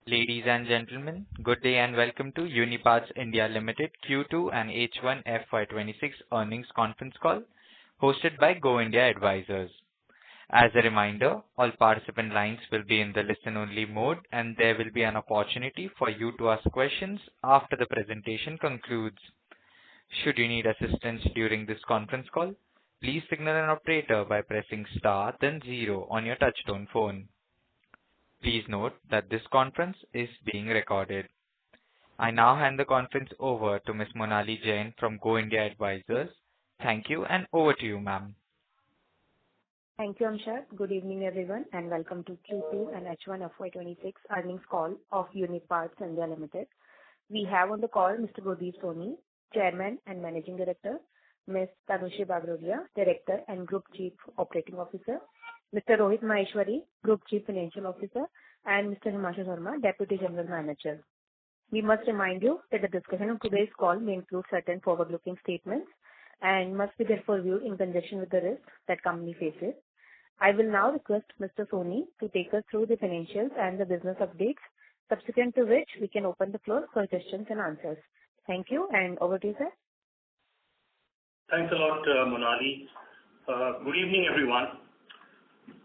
Ladies and gentlemen, good day and welcome to Uniparts India Limited Q2 and H1 FY26 earnings conference call hosted by Go India Advisors. As a reminder, all participant lines will be in the listen-only mode, and there will be an opportunity for you to ask questions after the presentation concludes. Should you need assistance during this conference call, please signal an operator by pressing star then zero on your touchtone phone. Please note that this conference is being recorded. I now hand the conference over to Ms. Monali Jain from Go India Advisors. Thank you, and over to you, ma'am. Thank you, Amshad. Good evening, everyone, and welcome to Q2 and H1 FY26 earnings call of Uniparts India Limited. We have on the call Mr. Gurdeep Soni, Chairman and Managing Director, Ms. Tanushi Bagrodia, Director and Group Chief Operating Officer, Mr. Rohit Maheshwari, Group Chief Financial Officer, and Mr. Himanshu Sharma, Deputy General Manager. We must remind you that the discussion of today's call may include certain forward-looking statements and must be therefore viewed in conjunction with the risks that company faces. I will now request Mr. Soni to take us through the financials and the business updates, subsequent to which we can open the floor for questions and answers. Thank you, and over to you, sir. Thanks a lot, Monali. Good evening, everyone.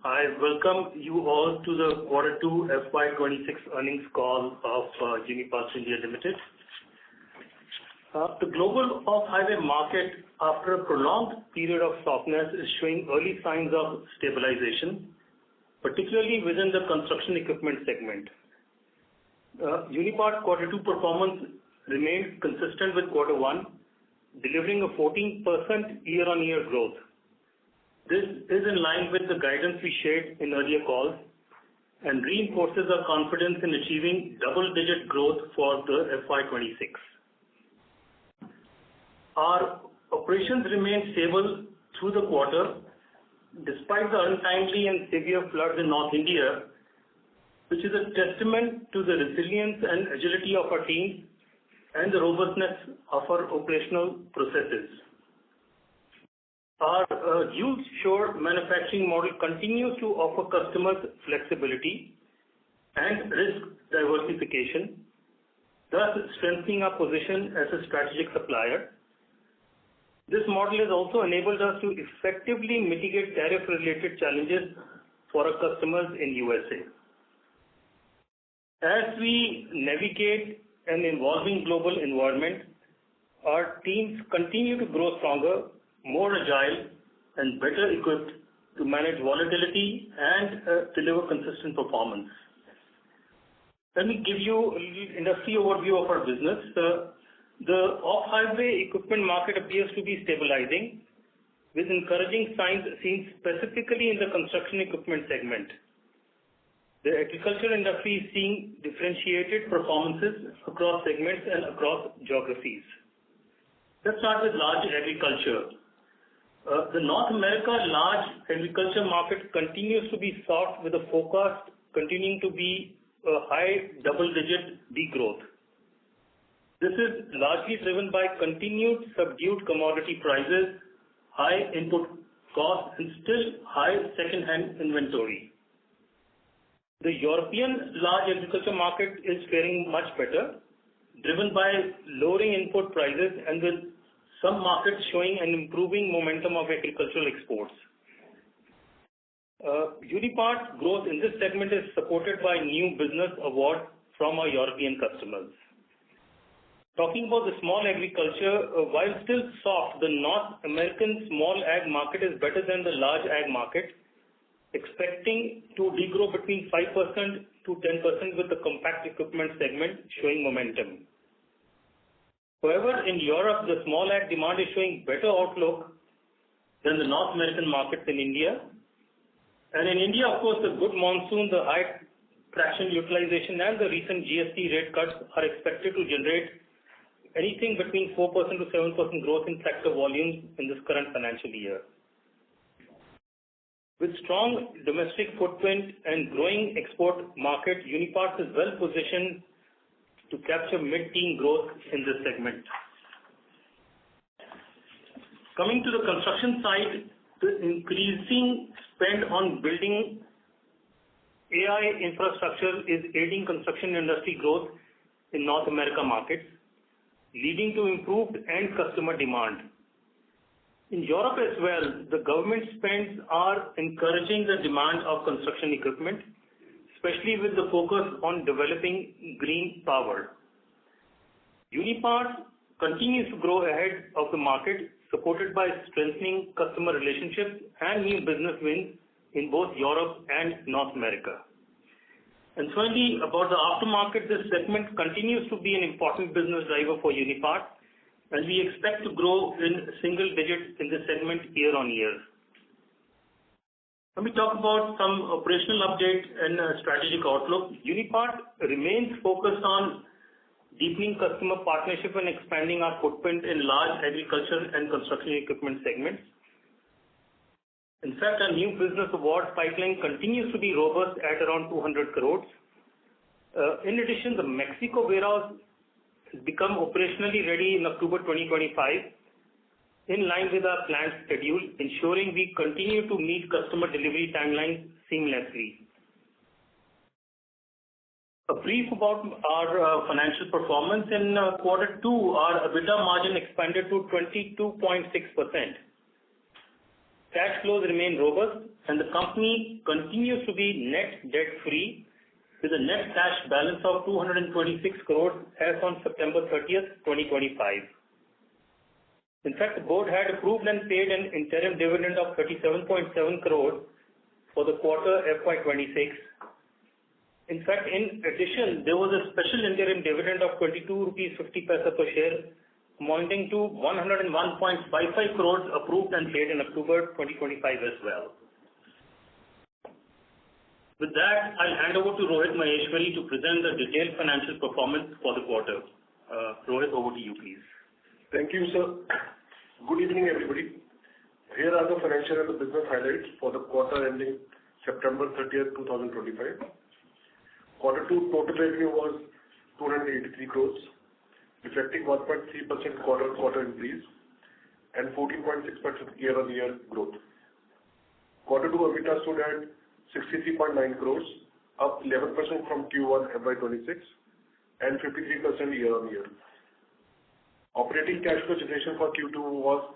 I welcome you all to the Q2 FY26 earnings call of Uniparts India Limited. The global off-highway market, after a prolonged period of softness, is showing early signs of stabilization, particularly within the construction equipment segment. Uniparts Q2 performance remained consistent with Q1, delivering a 14% year-on-year growth. This is in line with the guidance we shared in earlier calls and reinforces our confidence in achieving double-digit growth for the FY26. Our operations remained stable through the quarter, despite the untimely and severe floods in North India, which is a testament to the resilience and agility of our team and the robustness of our operational processes. Our dual-shore manufacturing model continues to offer customers flexibility and risk diversification, thus strengthening our position as a strategic supplier. This model has also enabled us to effectively mitigate tariff-related challenges for our customers in USA. As we navigate an evolving global environment, our teams continue to grow stronger, more agile, and better equipped to manage volatility and deliver consistent performance. Let me give you a little industry overview of our business. The off-highway equipment market appears to be stabilizing, with encouraging signs seen specifically in the construction equipment segment. The agricultural industry is seeing differentiated performances across segments and across geographies. Let's start with large agriculture. The North America large agriculture market continues to be soft, with a forecast continuing to be a high double-digit degrowth. This is largely driven by continued subdued commodity prices, high input costs, and still high second-hand inventory. The European large agriculture market is faring much better, driven by lowering input prices and with some markets showing an improving momentum of agricultural exports. Uniparts' growth in this segment is supported by new business awards from our European customers. Talking about the small agriculture, while still soft, the North American small ag market is better than the large ag market, expecting to degrow between 5% to 10%, with the compact equipment segment showing momentum. However, in Europe, the small ag demand is showing better outlook than the North American markets in India. And in India, of course, the good monsoon, the high traction utilization, and the recent GST rate cuts are expected to generate anything between 4% to 7% growth in tractor volumes in this current financial year. With strong domestic footprint and growing export market, Uniparts is well positioned to capture mid-teen growth in this segment. Coming to the construction side, the increasing spend on building AI infrastructure is aiding construction industry growth in North America markets, leading to improved end customer demand. In Europe as well, the government spends are encouraging the demand of construction equipment, especially with the focus on developing green power. Uniparts continues to grow ahead of the market, supported by strengthening customer relationships and new business wins in both Europe and North America. And finally, about the aftermarket, this segment continues to be an important business driver for Uniparts, and we expect to grow in single digits in this segment year on year. Let me talk about some operational update and strategic outlook. Uniparts remains focused on deepening customer partnership and expanding our footprint in large agriculture and construction equipment segments. In fact, our new business award pipeline continues to be robust at around 200 crores. In addition, the Mexico warehouse has become operationally ready in October 2025, in line with our planned schedule, ensuring we continue to meet customer delivery timelines seamlessly. A brief about our financial performance. In quarter two, our EBITDA margin expanded to 22.6%. Cash flows remain robust, and the company continues to be net debt-free, with a net cash balance of 226 crores as on September 30th, 2025. In fact, the board had approved and paid an interim dividend of 37.7 crores for the quarter FY26. In fact, in addition, there was a special interim dividend of 22.50 rupees per share, amounting to 101.55 crores approved and paid in October 2025 as well. With that, I'll hand over to Rohit Maheshwari to present the detailed financial performance for the quarter. Rohit, over to you, please. Thank you, sir. Good evening, everybody. Here are the financial and business highlights for the quarter ending September 30th, 2025. Quarter two total revenue was 283 crores, reflecting 1.3% quarter-on-quarter increase and 14.6% year-on-year growth. Quarter two EBITDA stood at 63.9 crores, up 11% from Q1 FY26 and 53% year-on-year. Operating cash flow generation for Q2 was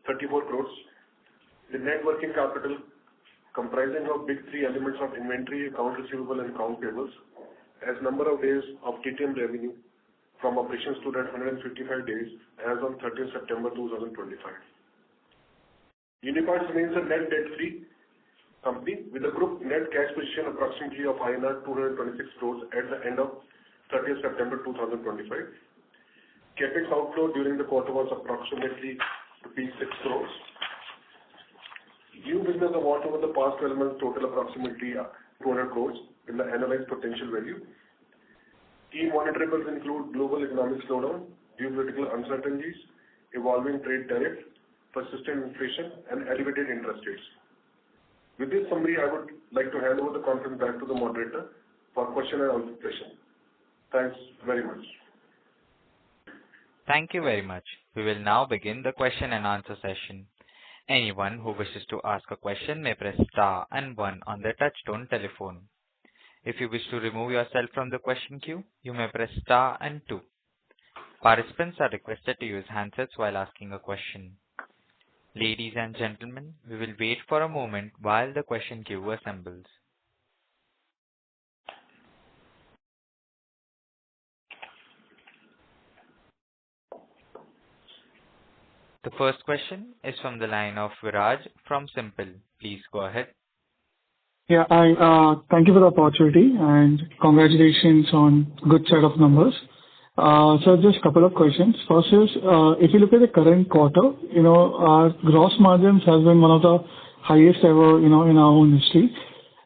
34 crores. The net working capital, comprising of big three elements of inventory, account receivable, and account payables, as number of days of TTM revenue from operations stood at 155 days as on 30th September 2025. Uniparts remains a net debt-free company with a group net cash position approximately of INR 226 crores at the end of 30th September 2025. Capex outflow during the quarter was approximately rupees 6 crores. New business awards over the past 12 months total approximately 200 crores in the analyzed potential value. Key monitorables include global economic slowdown, geopolitical uncertainties, evolving trade tariff, persistent inflation, and elevated interest rates. With this summary, I would like to hand over the conference back to the moderator for question and answer session. Thanks very much. Thank you very much. We will now begin the question and answer session. Anyone who wishes to ask a question may press star and one on their touchtone telephone. If you wish to remove yourself from the question queue, you may press star and two. Participants are requested to use handsets while asking a question. Ladies and gentlemen, we will wait for a moment while the question queue assembles. The first question is from the line of Viraj from Simple. Please go ahead. Yeah, thank you for the opportunity and congratulations on good set of numbers. So just a couple of questions. First is, if you look at the current quarter, our gross margins has been one of the highest ever, in our own history.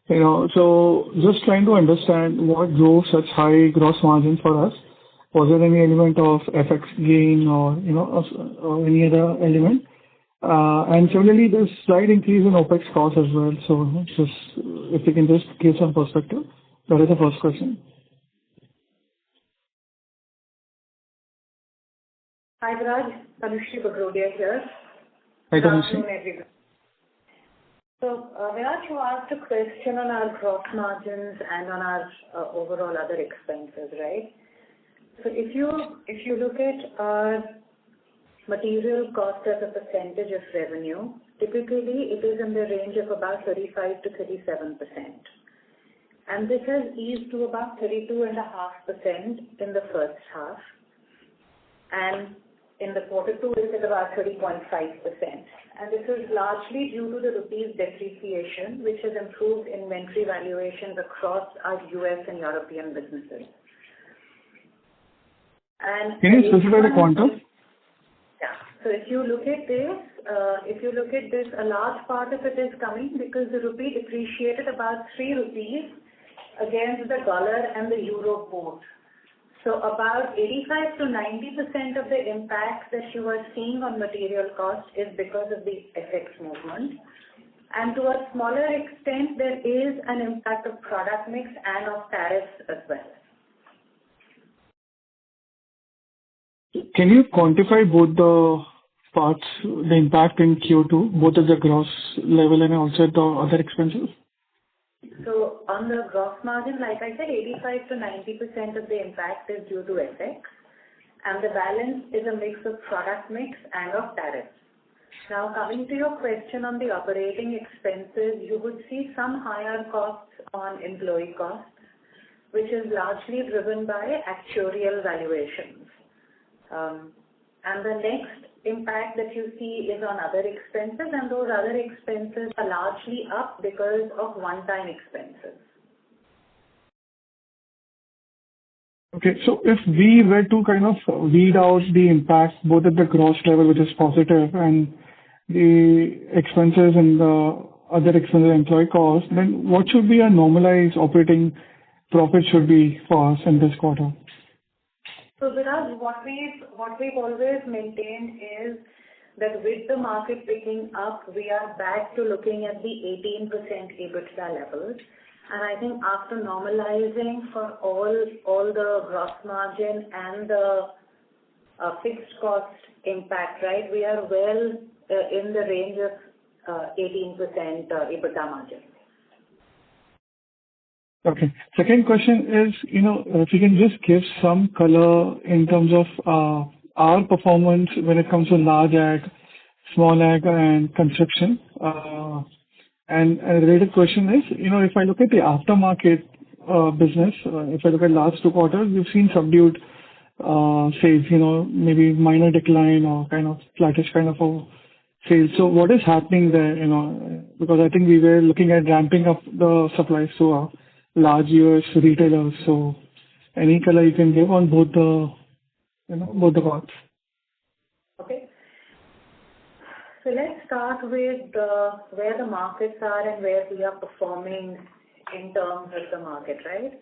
So just trying to understand what drove such high gross margin for us. Was there any element of FX gain or, or any other element? And similarly, there's slight increase in OPEX cost as well. So just, if you can just give some perspective. That is the first question. Hi, Viraj. Tanushree Bagrodia here. Hi, Good Tanushree. afternoon, everyone. Viraj, you asked a question on our gross margins and on our overall other expenses, right? So if you look at our material cost as a percentage of revenue, typically it is in the range of about 35 to 37%. And this has eased to about 32.5% in the first half. And in the quarter two, it's at about 30.5%. And this is largely due to the rupee's depreciation, which has improved inventory valuations across our US and European businesses. And can you specify the quantum? Yeah. So if you look at this, a large part of it is coming because the rupee depreciated about 3 rupees against the dollar and the euro both. So about 85 to 90% of the impact that you are seeing on material cost is because of the FX movement. And to a smaller extent, there is an impact of product mix and of tariffs as well. Can you quantify both the parts, the impact in Q2, both at the gross level and also at the other expenses? So on the gross margin, like I said, 85 to 90% of the impact is due to FX, and the balance is a mix of product mix and of tariffs. Now, coming to your question on the operating expenses, you would see some higher costs on employee costs, which is largely driven by actuarial valuations. And the next impact that you see is on other expenses, and those other expenses are largely up because of one-time expenses. Okay, so if we were to kind of weed out the impact both at the gross level, which is positive, and the expenses and the other expenses, employee costs, then what should be a normalized operating profit should be for us in this quarter? So Viraj, what we've always maintained is that with the market picking up, we are back to looking at the 18% EBITDA levels. And I think after normalizing for all the gross margin and the fixed cost impact, right, we are well in the range of 18% EBITDA margin. Okay. Second question is, if you can just give some color in terms of our performance when it comes to large ag, small ag, and construction. And a related question is, if I look at the aftermarket business, if I look at last 2 quarters, we've seen subdued sales, maybe minor decline or kind of flattish kind of a sales. So what is happening there, because I think we were looking at ramping up the supplies to our large US retailers. So any color you can give on both the parts? Okay. So let's start with where the markets are and where we are performing in terms of the market, right?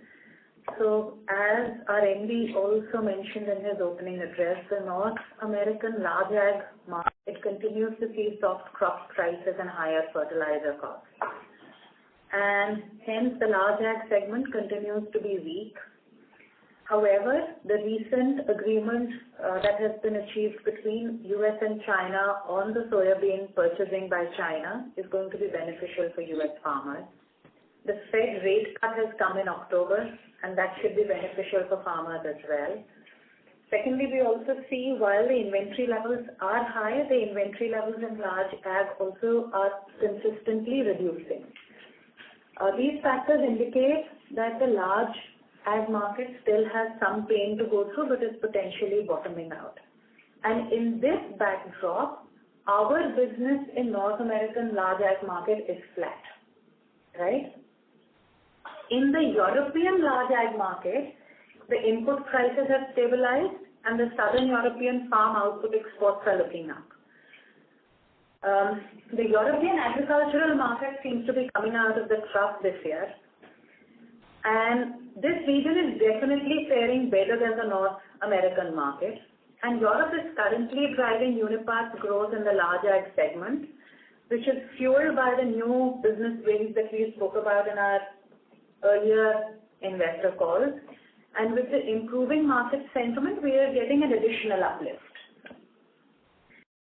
So as our MD also mentioned in his opening address, the North American large ag market continues to see soft crop prices and higher fertilizer costs. And hence the large ag segment continues to be weak. However, the recent agreement that has been achieved between US and China on the soybean purchasing by China is going to be beneficial for US farmers. The Fed rate cut has come in October, and that should be beneficial for farmers as well. Secondly, we also see while the inventory levels are high, the inventory levels in large ag also are consistently reducing. These factors indicate that the large ag market still has some pain to go through, but is potentially bottoming out. And in this backdrop, our business in North American large ag market is flat, right? In the European large ag market, the input prices have stabilized and the Southern European farm output exports are looking up. The European agricultural market seems to be coming out of the trough this year. And this region is definitely faring better than the North American market. And Europe is currently driving Uniparts growth in the large ag segment, which is fueled by the new business wins that we spoke about in our earlier investor calls. And with the improving market sentiment, we are getting an additional uplift.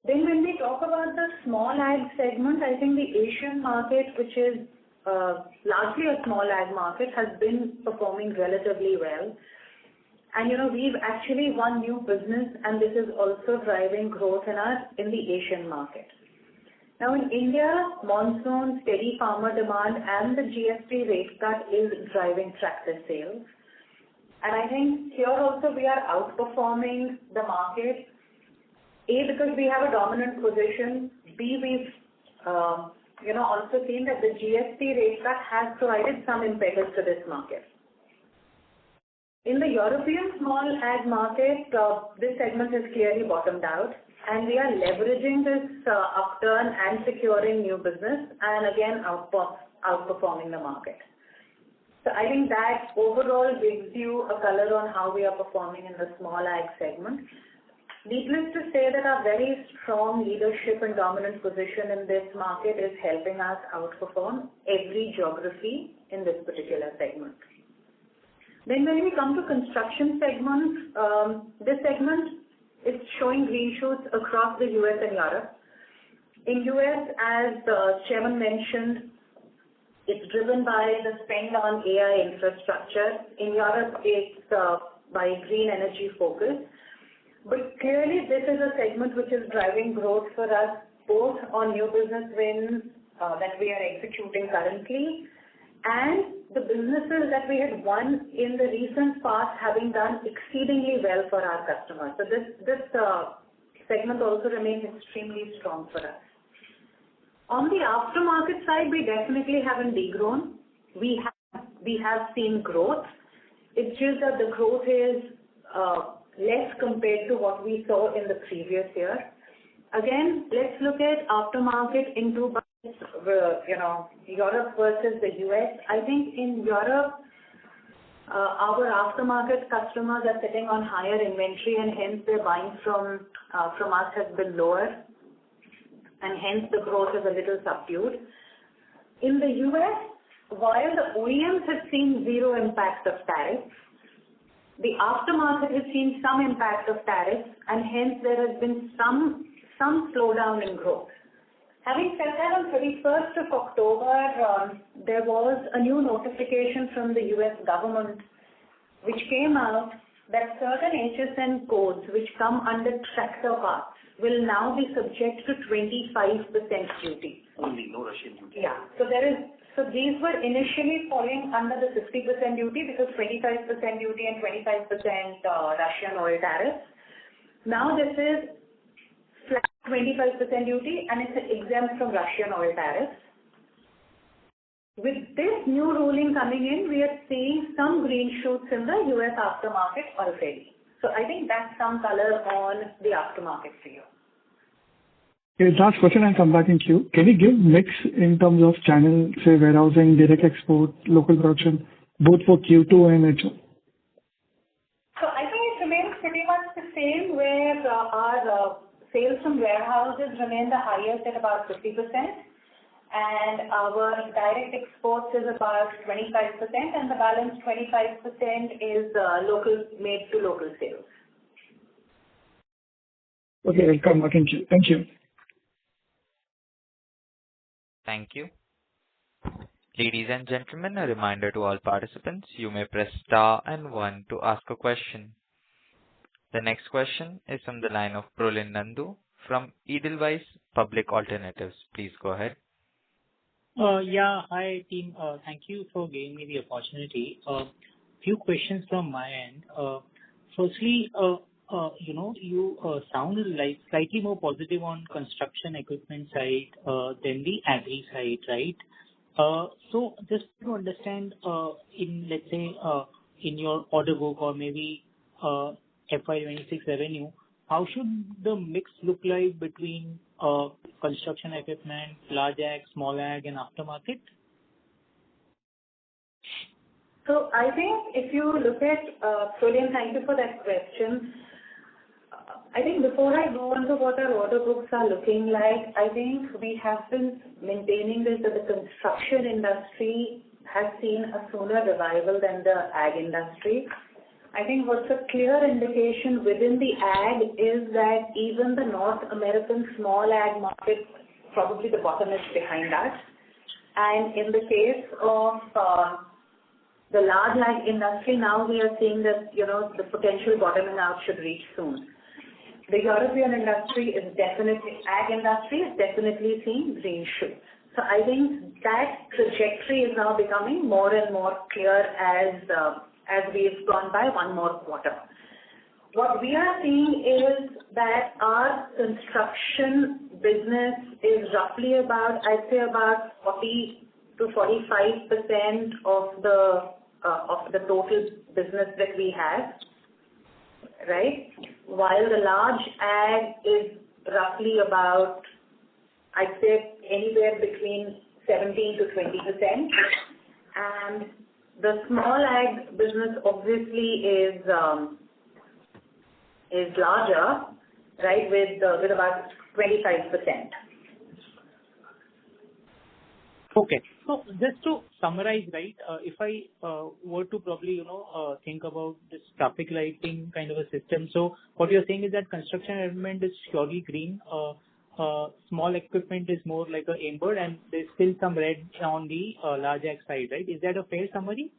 Then when we talk about the small ag segment, I think the Asian market, which is largely a small ag market, has been performing relatively well. And we've actually won new business, and this is also driving growth in the Asian market. Now in India, monsoon, steady farmer demand, and the GST rate cut is driving tractor sales. And I think here also we are outperforming the market. A, because we have a dominant position. B, we've also seen that the GST rate cut has provided some impetus to this market. In the European small ag market, this segment has clearly bottomed out, and we are leveraging this upturn and securing new business, and again outperforming the market. So I think that overall gives you a color on how we are performing in the small ag segment. Needless to say that our very strong leadership and dominant position in this market is helping us outperform every geography in this particular segment. Then when we come to construction segment, this segment is showing green shoots across the US and Europe. In US, as the chairman mentioned, it's driven by the spend on AI infrastructure. In Europe, it's by green energy focus. But clearly, this is a segment which is driving growth for us, both on new business wins that we are executing currently, and the businesses that we had won in the recent past having done exceedingly well for our customers. So this segment also remains extremely strong for us. On the aftermarket side, we definitely haven't degrown. We have seen growth. It's just that the growth is less compared to what we saw in the previous year. Again, let's look at aftermarket in two buckets, Europe versus the US. I think in Europe, our aftermarket customers are sitting on higher inventory, and hence their buying from us has been lower, and hence the growth is a little subdued. In the US, while the OEMs have seen zero impact of tariffs, the aftermarket has seen some impact of tariffs, and hence there has been some slowdown in growth. Having said that, on 31st of October, there was a new notification from the US government which came out that certain HSN codes which come under tractor parts will now be subject to 25% duty. Only, no Russian duty. Yeah. So these were initially falling under the 50% duty because 25% duty and 25% Russian oil tariffs. Now this is flat 25% duty, and it's exempt from Russian oil tariffs. With this new ruling coming in, we are seeing some green shoots in the US aftermarket already. So I think that's some color on the aftermarket for you. Okay, last question, I'll come back in queue. Can you give mix in terms of channel, say warehousing, direct export, local production, both for Q2 and H1? So I think it remains pretty much the same, where our sales from warehouses remain the highest at about 50%, and our direct exports is about 25%, and the balance 25% is local, made to local sales. Okay, I'll come back in queue. Thank you. Thank you. Ladies and gentlemen, a reminder to all participants, you may press star and 1 to ask a question. The next question is from the line of Prolin Nandu from Edelweiss Public Alternatives. Please go ahead. Hi team. Thank you for giving me the opportunity. Few questions from my end. Firstly, you sounded like slightly more positive on construction equipment side than the agri side, right? So just to understand, in let's say in your order book or maybe FY26 revenue, how should the mix look like between construction equipment, large ag, small ag, and aftermarket? So I think if you look at, Julian, thank you for that question. I think before I go on to what our order books are looking like, I think we have been maintaining this that the construction industry has seen a sooner revival than the ag industry. I think what's a clear indication within the ag is that even the North American small ag market, probably the bottom is behind us. And in the case of the large ag industry, now we are seeing that, the potential bottoming out should reach soon. The European industry ag industry is definitely seeing green shoots. So I think that trajectory is now becoming more and more clear as we've gone by one more quarter. What we are seeing is that our construction business is roughly about 40 to 45% of the total business that we have, right? While the large ag is roughly about, I'd say, anywhere between 17 to 20%, and the small ag business obviously is larger, right, with about 25%. Okay. So just to summarize, right, if I were to probably, think about this traffic lighting kind of a system, so what you're saying is that construction element is purely green, small equipment is more like a amber, and there's still some red on the large ag side, right? Is that a fair summary?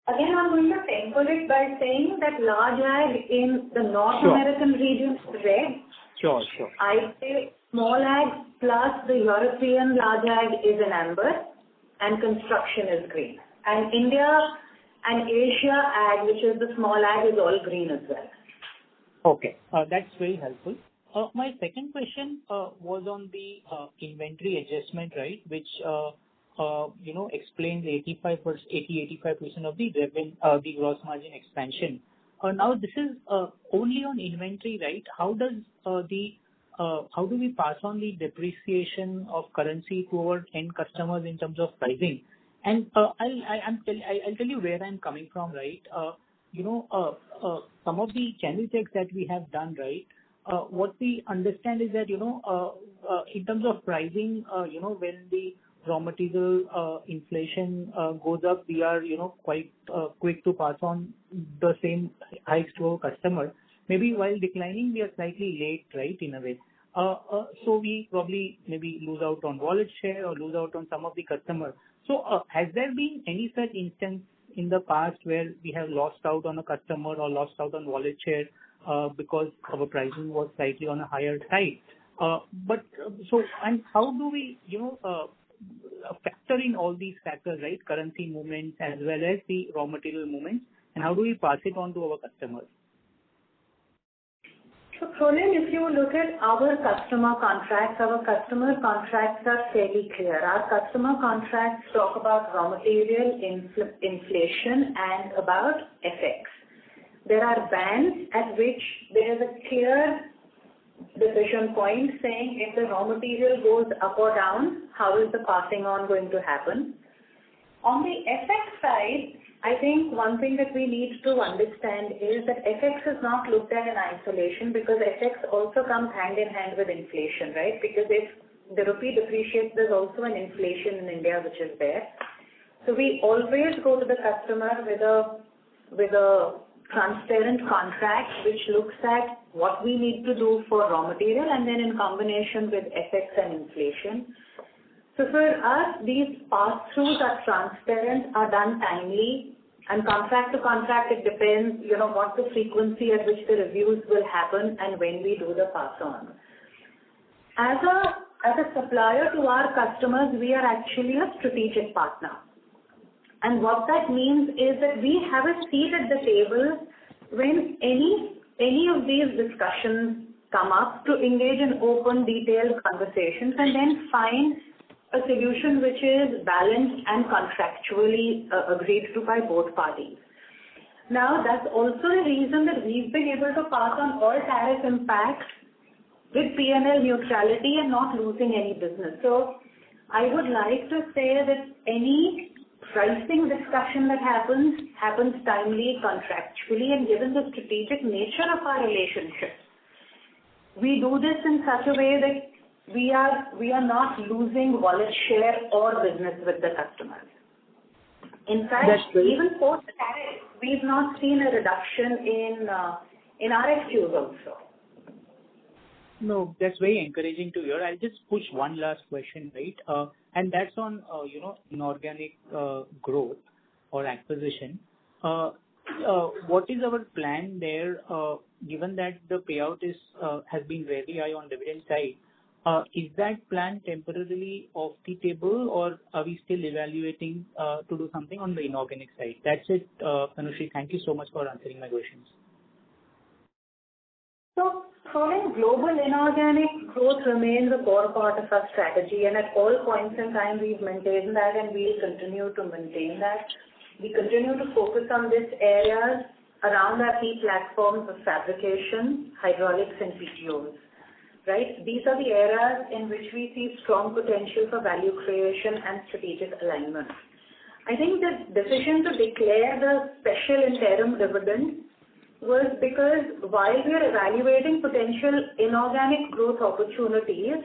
Again, I'm going to temper it by saying that large ag in the North American region is red. Sure. I'd say small ag plus the European large ag is an amber, and construction is green. And India and Asia ag, which is the small ag, is all green as well. Okay, that's very helpful. My second question was on the inventory adjustment, right, which explains 85% of the the gross margin expansion. Now this is only on inventory, right? How do we pass on the depreciation of currency to our end customers in terms of pricing? And I'll tell you where I'm coming from, right? Some of the channel checks that we have done, right? What we understand is that in terms of pricing, when the raw material inflation goes up, we are quite quick to pass on the same hikes to our customer. Maybe while declining, we are slightly late, right, in a way. So we probably maybe lose out on wallet share or lose out on some of the customers. So has there been any such instance in the past where we have lost out on a customer or lost out on wallet share because our pricing was slightly on a higher side? And how do we, factor in all these factors, right? Currency movements as well as the raw material movements, and how do we pass it on to our customers? So, Prolin, if you look at our customer contracts are fairly clear. Our customer contracts talk about raw material inflation and about FX. There are bands at which there is a clear decision point saying if the raw material goes up or down, how is the passing on going to happen? On the FX side, I think one thing that we need to understand is that FX is not looked at in isolation, because FX also comes hand in hand with inflation, right? Because if the rupee depreciates, there's also an inflation in India which is there. So we always go to the customer with a transparent contract which looks at what we need to do for raw material and then in combination with FX and inflation. So for us, these pass-throughs are transparent, are done timely, and contract to contract, it depends, what the frequency at which the reviews will happen and when we do the pass-on. As a supplier to our customers, we are actually a strategic partner. And what that means is that we have a seat at the table when any of these discussions come up to engage in open, detailed conversations and then find a solution which is balanced and contractually agreed to by both parties. Now, that's also the reason that we've been able to pass on all tariff impacts with P&L neutrality and not losing any business. So I would like to say that any pricing discussion that happens timely, contractually, and given the strategic nature of our relationship. We do this in such a way that we are not losing wallet share or business with the customers. In fact, even post tariff, we've not seen a reduction in RFQs also. No, that's very encouraging to hear. I'll just push one last question, right? And that's on, inorganic growth or acquisition. What is our plan there, given that the payout has been very high on dividend side? Is that plan temporarily off the table, or are we still evaluating to do something on the inorganic side? That's it, Tanushree. Thank you so much for answering my questions. So, following global inorganic growth remains a core part of our strategy, and at all points in time we've maintained that and we'll continue to maintain that. We continue to focus on these areas around our key platforms of fabrication, hydraulics and PTOs. Right? These are the areas in which we see strong potential for value creation and strategic alignment. I think the decision to declare the special interim dividend was because while we are evaluating potential inorganic growth opportunities,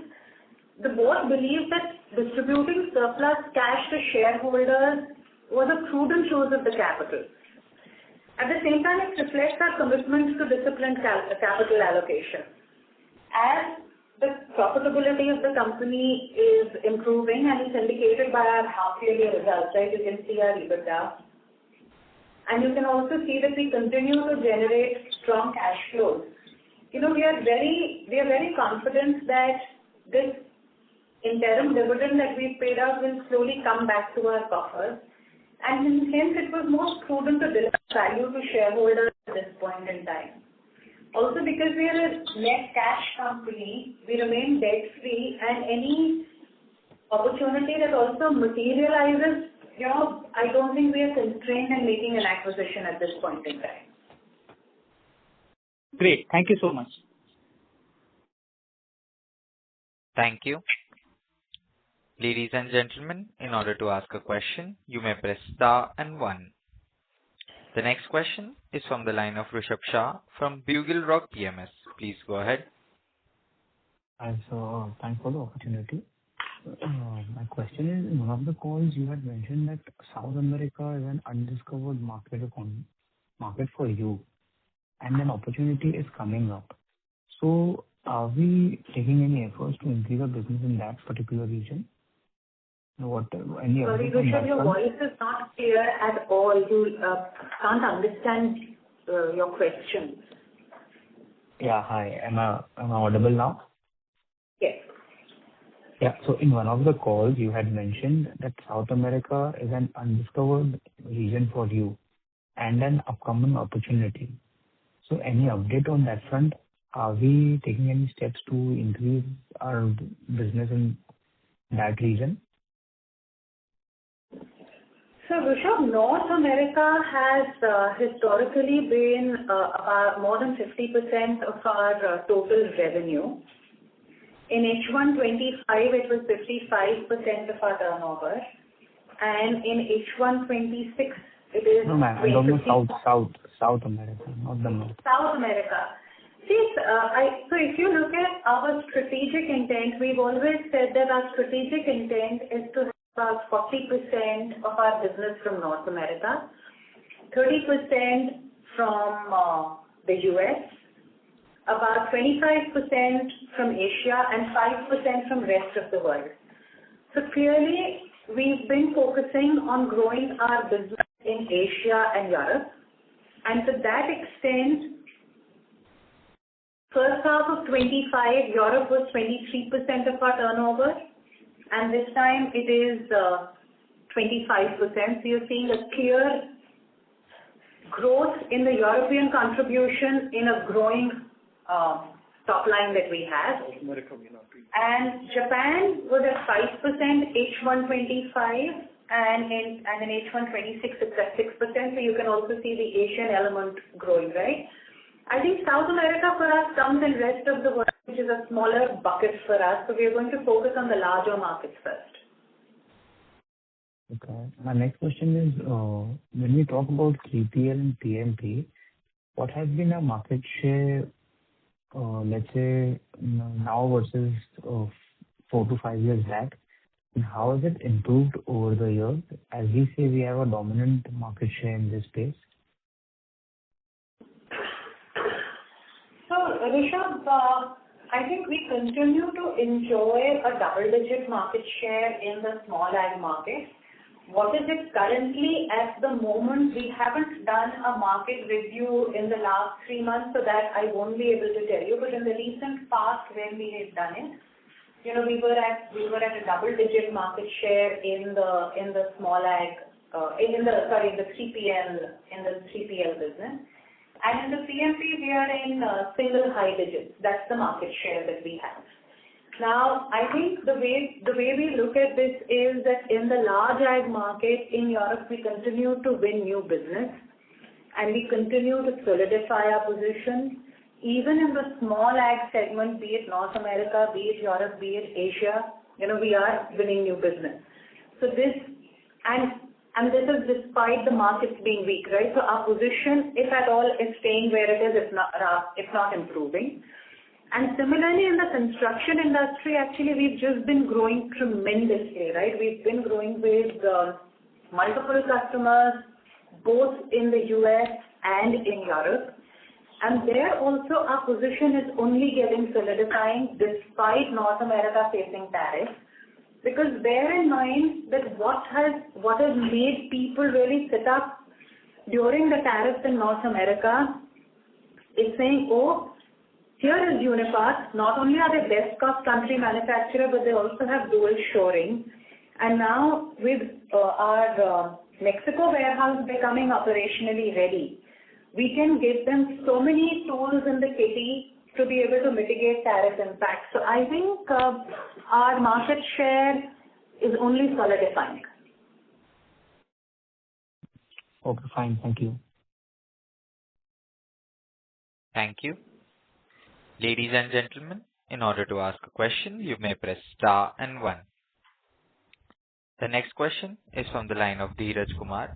the board believed that distributing surplus cash to shareholders was a prudent use of the capital. At the same time, it reflects our commitment to disciplined capital allocation. As the profitability of the company is improving and is indicated by our half-yearly results, right? You can see our EBITDA. And you can also see that we continue to generate strong cash flows. We are very confident that this interim dividend that we've paid out will slowly come back to our coffers. And hence it was most prudent to deliver value to shareholders at this point in time. Also because we are a net cash company, we remain debt free, and any opportunity that also materializes, I don't think we are constrained in making an acquisition at this point in time. Great. Thank you so much. Thank you. Ladies and gentlemen, in order to ask a question, you may press star and 1. The next question is from the line of Rishabh Shah from Bugle Rock PMS. Please go ahead. Hi, so thanks for the opportunity. My question is, in one of the calls you had mentioned that South America is an undiscovered market for you, and an opportunity is coming up. So are we taking any efforts to increase our business in that particular region? Sorry, Rishabh, your voice is not clear at all. You can't understand your question. Yeah, hi. Am I audible now? Yes. Yeah, so in one of the calls you had mentioned that South America is an undiscovered region for you and an upcoming opportunity. So any update on that front? Are we taking any steps to increase our business in that region? So, Rishabh, North America has historically been more than 50% of our total revenue. In H1 25, it was 55% of our turnover, and in H1 26, it is. No, ma'am, I don't know South America, not the North. South America. See, so if you look at our strategic intent, we've always said that our strategic intent is to about 40% of our business from North America, 30% from the US, about 25% from Asia, and 5% from rest of the world. So clearly, we've been focusing on growing our business in Asia and Europe, and to that extent, first half of 25, Europe was 23% of our turnover, and this time it is 25%. So you're seeing a clear growth in the European contribution in a growing top line that we have. And Japan was at 5% H1 25, and in H1 26 it's at 6%. So you can also see the Asian element growing, right? I think South America for us comes in rest of the world, which is a smaller bucket for us. So we are going to focus on the larger markets first. Okay. My next question is, when we talk about 3PL and PMP, what has been our market share, let's say, now versus 4 to 5 years back? And how has it improved over the years? As we say, we have a dominant market share in this space. Rishabh, I think we continue to enjoy a double-digit market share in the small ag market. What is it currently at the moment? We haven't done a market review in the last 3 months, so that I won't be able to tell you. But in the recent past, when we had done it, we were at a double-digit market share in the small ag, in the 3PL business. And in the CMP, we are in single high digits. That's the market share that we have. Now, I think the way we look at this is that in the large ag market in Europe, we continue to win new business, and we continue to solidify our position. Even in the small ag segment, be it North America, be it Europe, be it Asia, we are winning new business. So this, and this is despite the markets being weak, right? So our position, if at all, is staying where it is, if not improving. And similarly, in the construction industry, actually, we've just been growing tremendously, right? We've been growing with multiple customers, both in the US and in Europe. And there also, our position is only getting solidifying despite North America facing tariffs. Because bear in mind that what has made people really sit up during the tariffs in North America is saying, oh, here is Uniparts. Not only are they best cost country manufacturer, but they also have dual shoring. And now with our Mexico warehouse becoming operationally ready, we can give them so many tools in the kitty to be able to mitigate tariff impact. So I think our market share is only solidifying. Okay, fine. Thank you. Thank you. Ladies and gentlemen, in order to ask a question, you may press star and 1. The next question is from the line of Dheeraj Kumar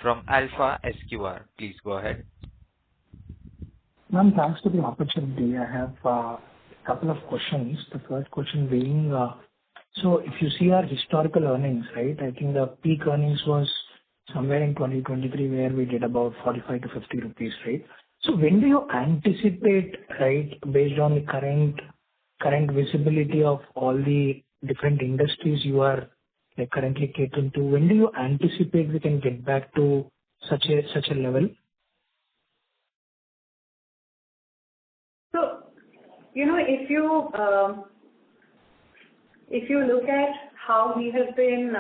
from Alfa SQR. Please go ahead. Ma'am, thanks for the opportunity. I have a couple of questions. The first question being, so if you see our historical earnings, right, I think the peak earnings was somewhere in 2023 where we did about 45 to 50 rupees, right? So when do you anticipate, right, based on the current visibility of all the different industries you are currently catering to, when do you anticipate we can get back to such a level? So, if you look at how we have been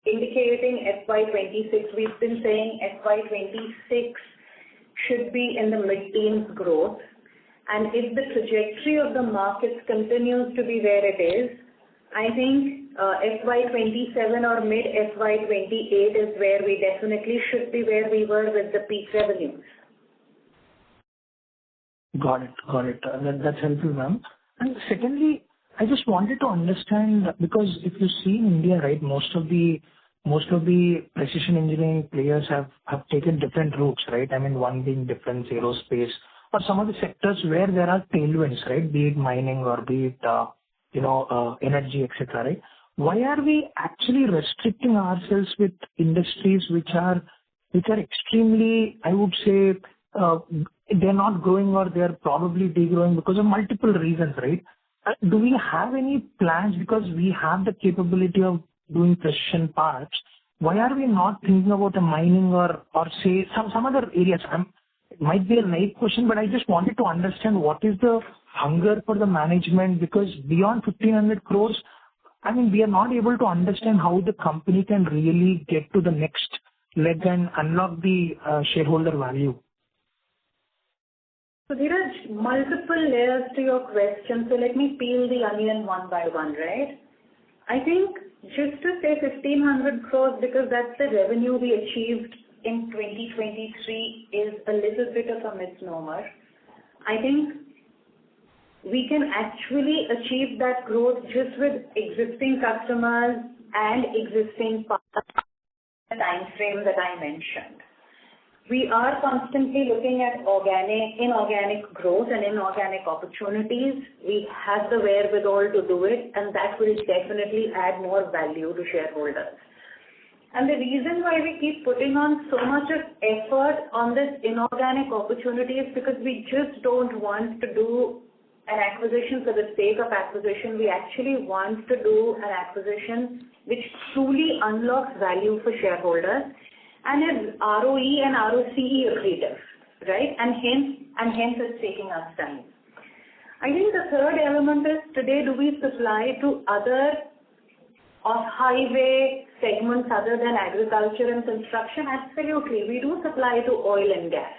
indicating FY26, we've been saying FY26 should be in the mid-teens growth. And if the trajectory of the markets continues to be where it is, I think FY27 or mid-FY28 is where we definitely should be where we were with the peak revenues. Got it. That's helpful, ma'am. And secondly, I just wanted to understand, because if you see in India, right, most of the precision engineering players have taken different routes, right? I mean, one being defense, aerospace, or some of the sectors where there are tailwinds, right? Be it mining or be it, energy, etc., right? Why are we actually restricting ourselves with industries which are extremely, I would say, they're not growing or they're probably degrowing because of multiple reasons, right? Do we have any plans, because we have the capability of doing precision parts? Why are we not thinking about a mining or say some other areas? It might be a naive question, but I just wanted to understand what is the hunger for the management, because beyond 1,500 crores, I mean, we are not able to understand how the company can really get to the next leg and unlock the shareholder value. So there are multiple layers to your question. So let me peel the onion one by one, right? I think just to say 1,500 crores because that's the revenue we achieved in 2023 is a little bit of a misnomer. I think we can actually achieve that growth just with existing customers and existing partners in the time frame that I mentioned. We are constantly looking at inorganic growth and inorganic opportunities. We have the wherewithal to do it, and that will definitely add more value to shareholders. And the reason why we keep putting on so much of effort on this inorganic opportunity is because we just don't want to do an acquisition for the sake of acquisition. We actually want to do an acquisition which truly unlocks value for shareholders and is ROE and ROCE accretive, right? And hence it's taking us time. I think the third element is, today, do we supply to other off-highway segments other than agriculture and construction? Absolutely. We do supply to oil and gas.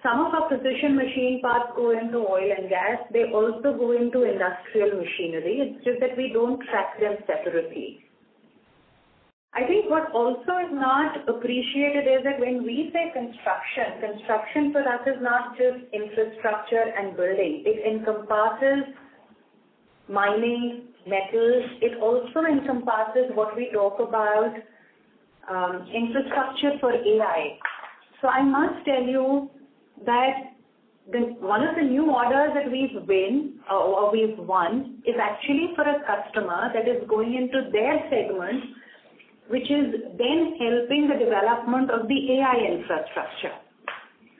Some of our precision machine parts go into oil and gas. They also go into industrial machinery. It's just that we don't track them separately. I think what also is not appreciated is that when we say construction for us is not just infrastructure and building. It encompasses mining, metals. It also encompasses what we talk about, infrastructure for AI. So I must tell you that one of the new orders that we've won is actually for a customer that is going into their segment, which is then helping the development of the AI infrastructure.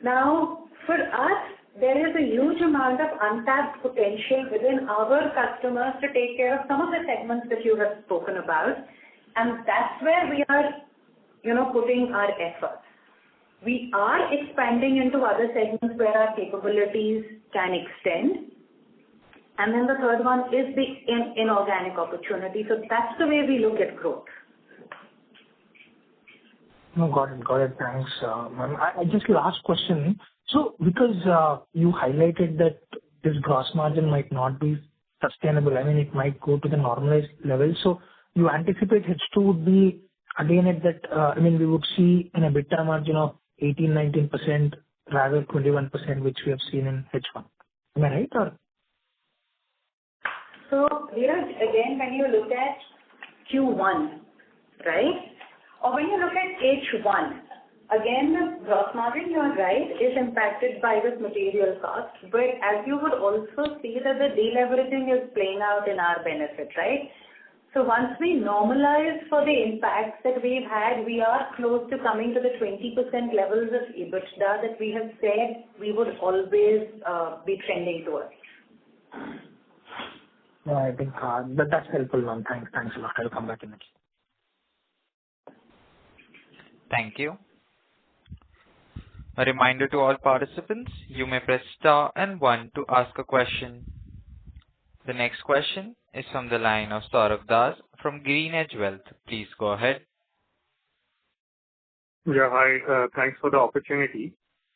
Now, for us, there is a huge amount of untapped potential within our customers to take care of some of the segments that you have spoken about, and that's where we are, putting our efforts. We are expanding into other segments where our capabilities can extend. And then the third one is the inorganic opportunity. So that's the way we look at growth. No, got it. Thanks, ma'am. I just last question. So because you highlighted that this gross margin might not be sustainable, I mean, it might go to the normalized level. So you anticipate H2 would be again at that, we would see an EBITDA margin of 18-19% rather 21%, which we have seen in H1. Am I right? Or? So, again, when you look at Q1, right? Or when you look at H1, again, the gross margin, you're right, is impacted by this material cost. But as you would also see that the deleveraging is playing out in our benefit, right? So once we normalize for the impacts that we've had, we are close to coming to the 20% levels of EBITDA that we have said we would always be trending towards. No, I think that's helpful, ma'am. Thanks a lot. I'll come back in the queue. Thank you. A reminder to all participants, you may press star and 1 to ask a question. The next question is from the line of Saurabh Das from GreenEdge Wealth. Please go ahead. Yeah, hi. Thanks for the opportunity.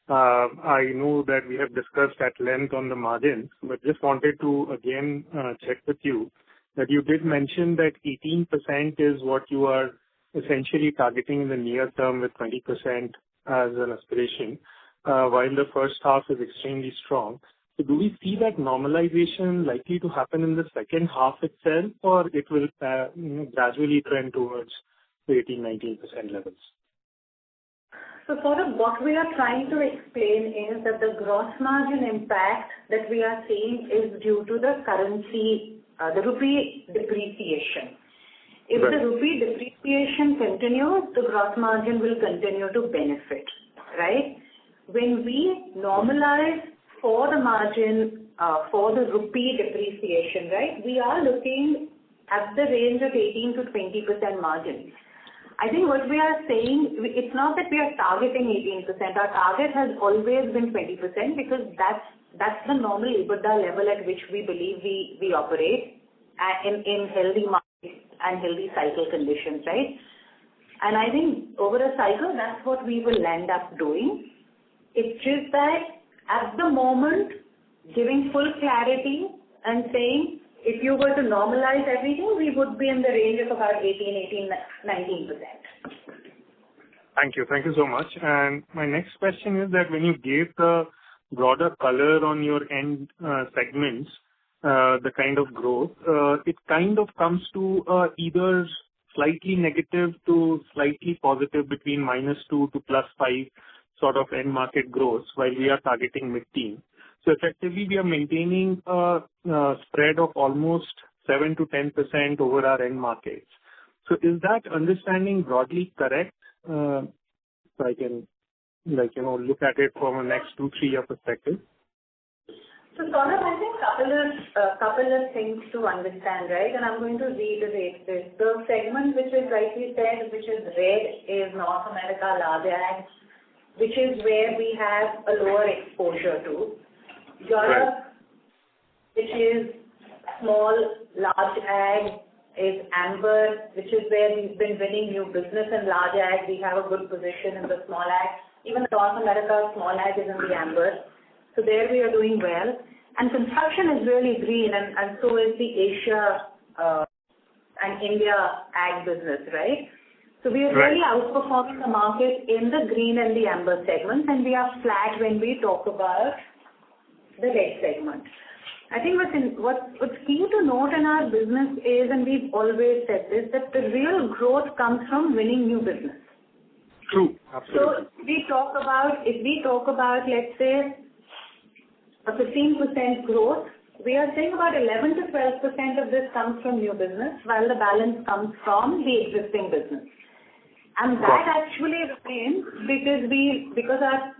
I know that we have discussed at length on the margins, but just wanted to again check with you that you did mention that 18% is what you are essentially targeting in the near term with 20% as an aspiration, while the first half is extremely strong. So do we see that normalization likely to happen in the second half itself, or it will gradually trend towards the 18-19% levels? So sort of what we are trying to explain is that the gross margin impact that we are seeing is due to the currency, the rupee depreciation. If the rupee depreciation continues, the gross margin will continue to benefit, right? When we normalize for the margin, for the rupee depreciation, right, we are looking at the range of 18 to 20% margin. I think what we are saying, it's not that we are targeting 18%. Our target has always been 20% because that's the normal EBITDA level at which we believe we operate in healthy markets and healthy cycle conditions, right? And I think over a cycle, that's what we will end up doing. It's just that at the moment, giving full clarity and saying, if you were to normalize everything, we would be in the range of about 19%. Thank you. Thank you so much. And my next question is that when you gave the broader color on your end segments, the kind of growth, it kind of comes to either slightly negative to slightly positive between -2 to +5 sort of end market growth, while we are targeting mid-teen. So effectively, we are maintaining a spread of almost 7 to 10% over our end markets. So is that understanding broadly correct? So I can, look at it from a next 2-3 year perspective. So Saurabh, I think couple of things to understand, right? And I'm going to reiterate this. The segment which is rightly said, which is red, is North America large ag, which is where we have a lower exposure to. Europe, which is small, large ag, is amber, which is where we've been winning new business in large ag. We have a good position in the small ag. Even North America small ag is in the amber. So there we are doing well. And construction is really green, and so is the Asia and India ag business, right? So we are really outperforming the market in the green and the amber segments, and we are flat when we talk about the red segment. I think what's key to note in our business is, and we've always said this, that the real growth comes from winning new business. True, absolutely. So if we talk about, let's say, a 15% growth, we are saying about 11 to 12% of this comes from new business, while the balance comes from the existing business. And that actually remains because our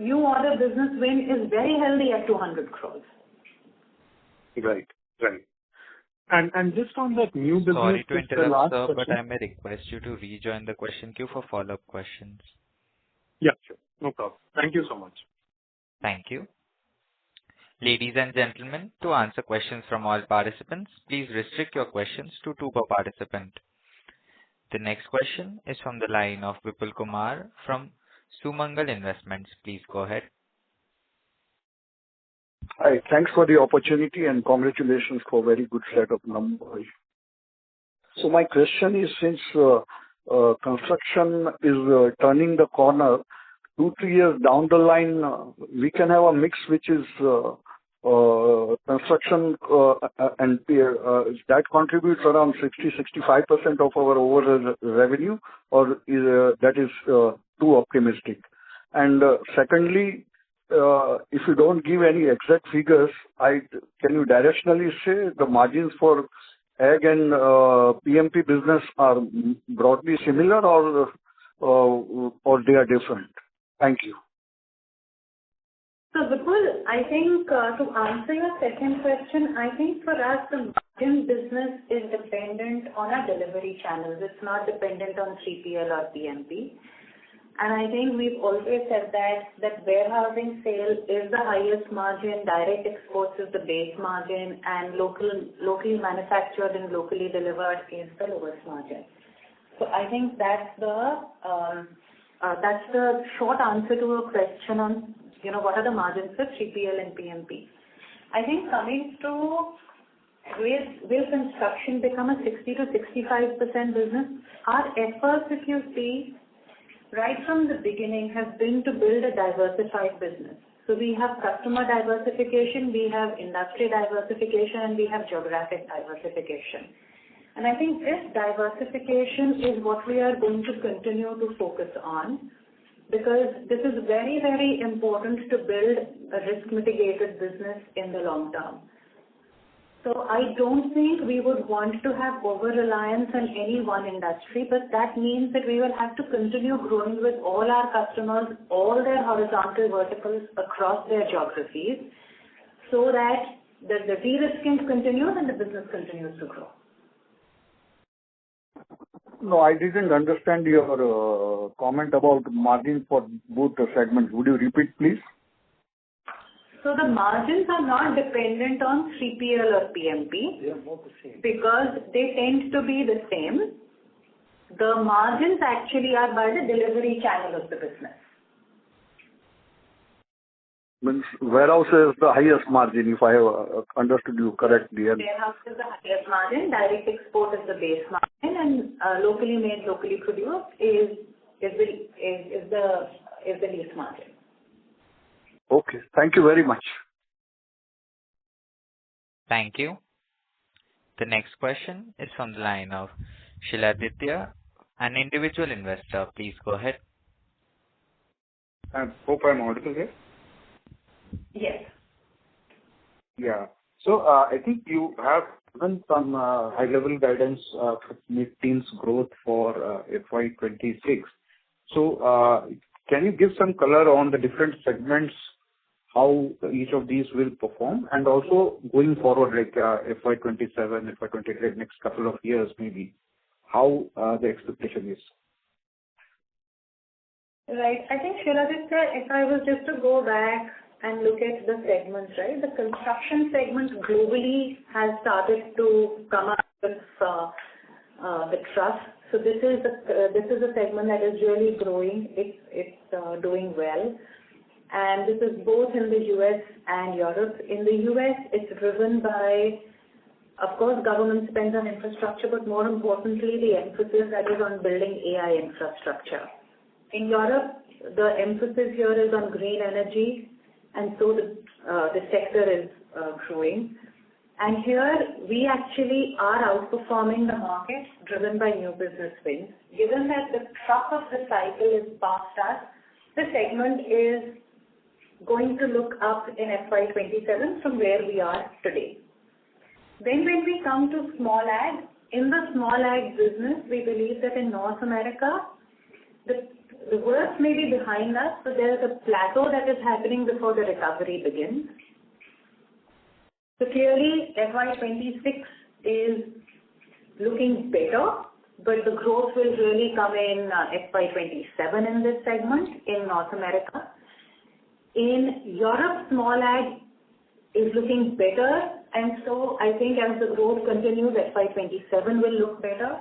new order business win is very healthy at 200 crores. Right. And just on that new business. Sorry to interrupt, sir, but I may request you to rejoin the question queue for follow-up questions. Yeah, sure. No problem. Thank you so much. Thank you. Ladies and gentlemen, to answer questions from all participants, please restrict your questions to 2 per participant. The next question is from the line of Vipul Kumar from Sumangal Investments. Please go ahead. Hi, thanks for the opportunity and congratulations for very good set of numbers. So my question is, since construction is turning the corner, 2-3 years down the line, we can have a mix which is construction and that contributes around 60-65% of our overall revenue, or that is too optimistic? And secondly, if you don't give any exact figures, can you directionally say the margins for ag and PMP business are broadly similar, or they are different? Thank you. So Vipul, I think to answer your second question, I think for us the margin business is dependent on our delivery channels. It's not dependent on 3PL or PMP. And I think we've always said that warehousing sale is the highest margin, direct exports is the base margin, and locally manufactured and locally delivered is the lowest margin. So I think that's the short answer to a question on what are the margins for 3PL and PMP. I think coming to will construction become a 60 to 65% business? Our efforts, if you see, right from the beginning have been to build a diversified business. So we have customer diversification, we have industry diversification, and we have geographic diversification. And I think this diversification is what we are going to continue to focus on, because this is very, very important to build a risk-mitigated business in the long term. So I don't think we would want to have over-reliance on any one industry, but that means that we will have to continue growing with all our customers, all their horizontal verticals across their geographies, so that the de-risking continues and the business continues to grow. No, I didn't understand your comment about margin for both the segments. Would you repeat, please? So the margins are not dependent on 3PL or PMP. They are both the same. Because they tend to be the same. The margins actually are by the delivery channel of the business. Means warehouse is the highest margin, if I have understood you correctly. Warehouse is the highest margin, direct export is the base margin, and locally made, locally produced is the least margin. Okay, thank you very much. Thank you. The next question is from the line of Shiladitya, an individual investor. Please go ahead. I hope I'm audible here. Yes. Yeah. So I think you have given some high-level guidance for mid-teens growth for FY 26. So, can you give some color on the different segments, how each of these will perform? And also going forward, like FY 27, FY 28, next couple of years maybe, how the expectation is? Right. I think, Shiladitya, if I was just to go back and look at the segments, right? The construction segment globally has started to come up with the trust. So this is a segment that is really growing. It's doing well, and this is both in the US and Europe. In the US, it's driven by, of course, government spends on infrastructure, but more importantly, the emphasis that is on building AI infrastructure. In Europe, the emphasis here is on green energy, and so the sector is growing. And here, we actually are outperforming the market, driven by new business wins. Given that the trough of the cycle is past us, the segment is going to look up in FY 27 from where we are today. Then when we come to small ag, in the small ag business, we believe that in North America, the worst may be behind us, but there is a plateau that is happening before the recovery begins. So clearly, FY 26 is looking better, but the growth will really come in FY 27 in this segment in North America. In Europe, small ag is looking better, and so I think as the growth continues, FY 27 will look better.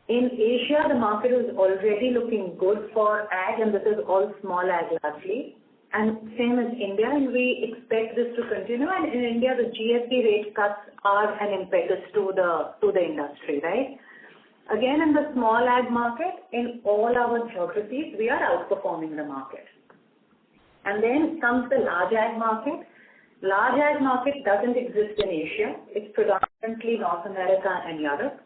In Asia, the market is already looking good for ag, and this is all small ag largely. And same as India, and we expect this to continue. And in India, the GST rate cuts are an impetus to the industry, right? Again, in the small ag market, in all our geographies, we are outperforming the market. And then comes the large ag market. Large ag market doesn't exist in Asia. It's predominantly North America and Europe.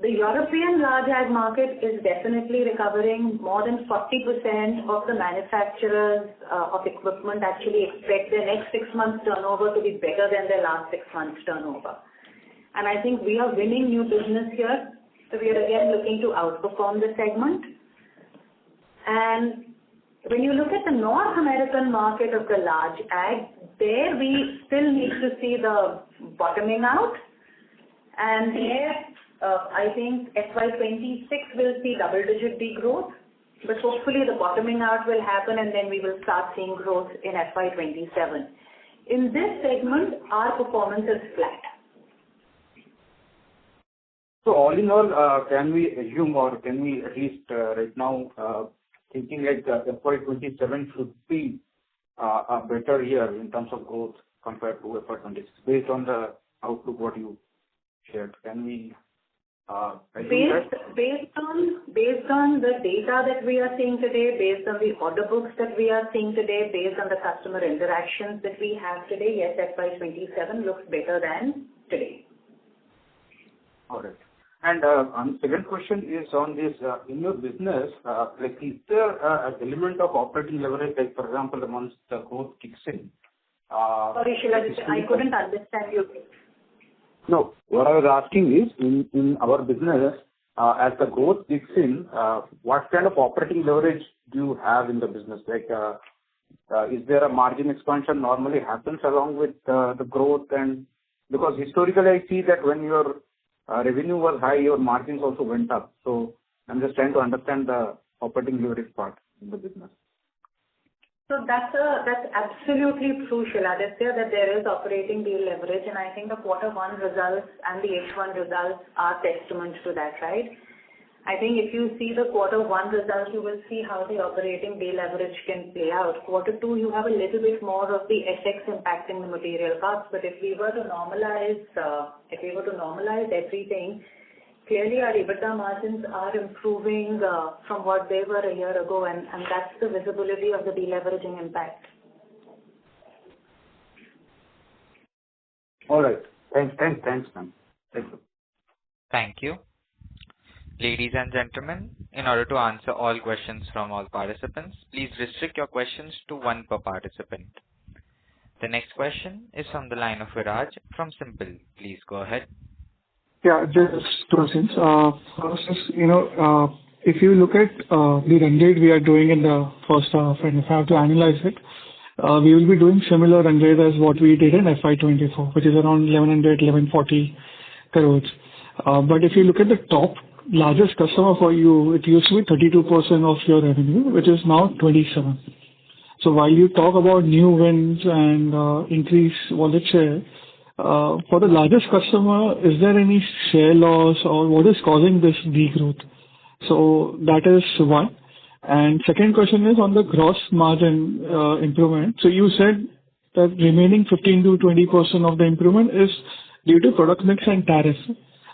The European large ag market is definitely recovering. More than 40% of the manufacturers of equipment actually expect their next 6 months turnover to be better than their last 6 months turnover. And I think we are winning new business here. So we are again looking to outperform the segment. And when you look at the North American market of the large ag, there we still need to see the bottoming out. And there, I think FY 26 will see double-digit degrowth, but hopefully the bottoming out will happen, and then we will start seeing growth in FY 27. In this segment, our performance is flat. So all in all, can we assume, or can we at least right now thinking like FY 27 should be a better year in terms of growth compared to FY 26, based on the outlook what you shared? Can we based on the data that we are seeing today, based on the order books that we are seeing today, based on the customer interactions that we have today, yes, FY 27 looks better than today. All right. And second question is on this, in your business, like is there an element of operating leverage, like for example, once the growth kicks in? Sorry, Shiladitya, I couldn't understand you. No, what I was asking is, in our business, as the growth kicks in, what kind of operating leverage do you have in the business? Like, is there a margin expansion normally happens along with the growth? And because historically I see that when your revenue was high, your margins also went up. So I'm just trying to understand the operating leverage part in the business. So that's absolutely true, Shiladitya, that there is operating deleverage, and I think the quarter one results and the H1 results are testaments to that, right? I think if you see the quarter one results, you will see how the operating deleverage can play out. Quarter two, you have a little bit more of the FX impacting the material costs, but if we were to normalize everything, clearly our EBITDA margins are improving from what they were a year ago, and that's the visibility of the deleveraging impact. All right. Thanks, ma'am. Thank you. Thank you. Ladies and gentlemen, in order to answer all questions from all participants, please restrict your questions to one per participant. The next question is from the line of Viraj from Simple. Please go ahead. Yeah, just two questions. First is, if you look at the run rate we are doing in the first half, and if I have to analyze it, we will be doing similar run rate as what we did in FY24, which is around 1,140 crores. But if you look at the top largest customer for you, it used to be 32% of your revenue, which is now 27%. So while you talk about new wins and increase wallet share, for the largest customer, is there any share loss or what is causing this degrowth? So that is one. And second question is on the gross margin improvement. So you said that remaining 15 to 20% of the improvement is due to product mix and tariff.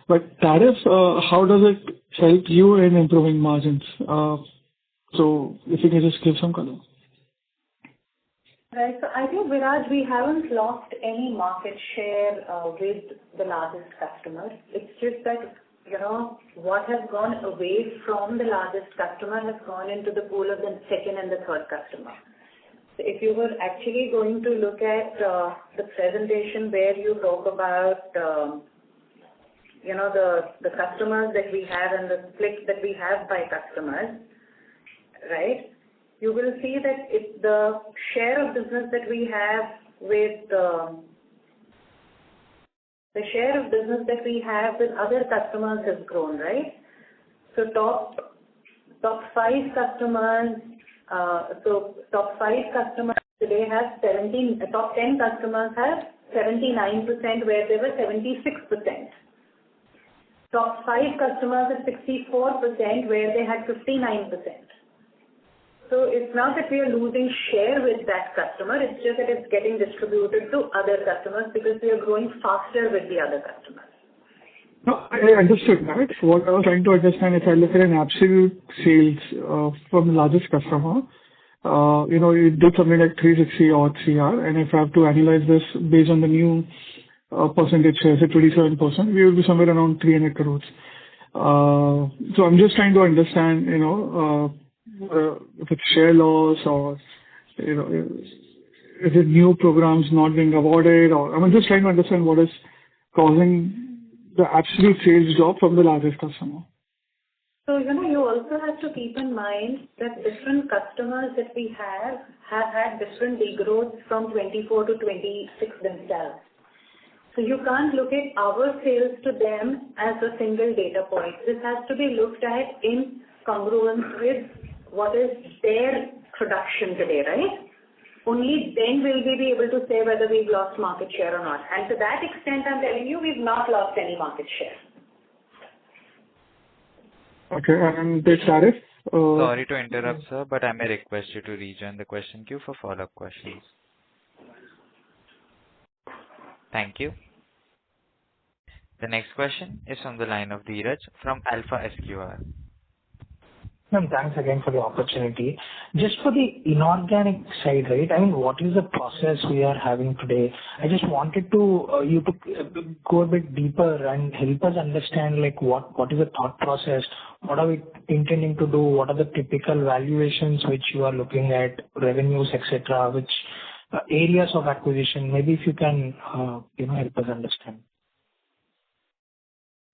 But tariff, how does it help you in improving margins? So if you can just give some color. Right. So I think, Viraj, we haven't lost any market share with the largest customers. It's just that, what has gone away from the largest customer has gone into the pool of the second and the third customer. So if you were actually going to look at the presentation where you talk about, the customers that we have and the split that we have by customers, right? You will see that it's the share of business that we have with the share of business that we have with other customers has grown, right? So top 5 customers, today have 17. Top 10 customers have 79%, where they were 76%. Top 5 customers are 64%, where they had 59%. So it's not that we are losing share with that customer, it's just that it's getting distributed to other customers because we are growing faster with the other customers. No, I understood that. What I was trying to understand, if I look at an absolute sales from the largest customer, it did something like 360 odd CR, and if I have to analyze this based on the new percentage shares at 27%, we will be somewhere around 300 crores. So I'm just trying to understand, if it's share loss or, is it new programs not being awarded, or I'm just trying to understand what is causing the absolute sales drop from the largest customer. So, you also have to keep in mind that different customers that we have had different degrowths from 24 to 26 themselves. So you can't look at our sales to them as a single data point. This has to be looked at in congruence with what is their production today, right? Only then will we be able to say whether we've lost market share or not. And to that extent, I'm telling you, we've not lost any market share. Okay, and the tariff? Sorry to interrupt, sir, but I may request you to rejoin the question queue for follow-up questions. Thank you. The next question is on the line of Dheeraj from Alfa SQR. Ma'am, thanks again for the opportunity. Just for the inorganic side, right? I mean, what is the process we are having today? I just wanted you to go a bit deeper and help us understand, what is the thought process? What are we intending to do? What are the typical valuations which you are looking at, revenues, etc., which areas of acquisition? Maybe if you can, help us understand.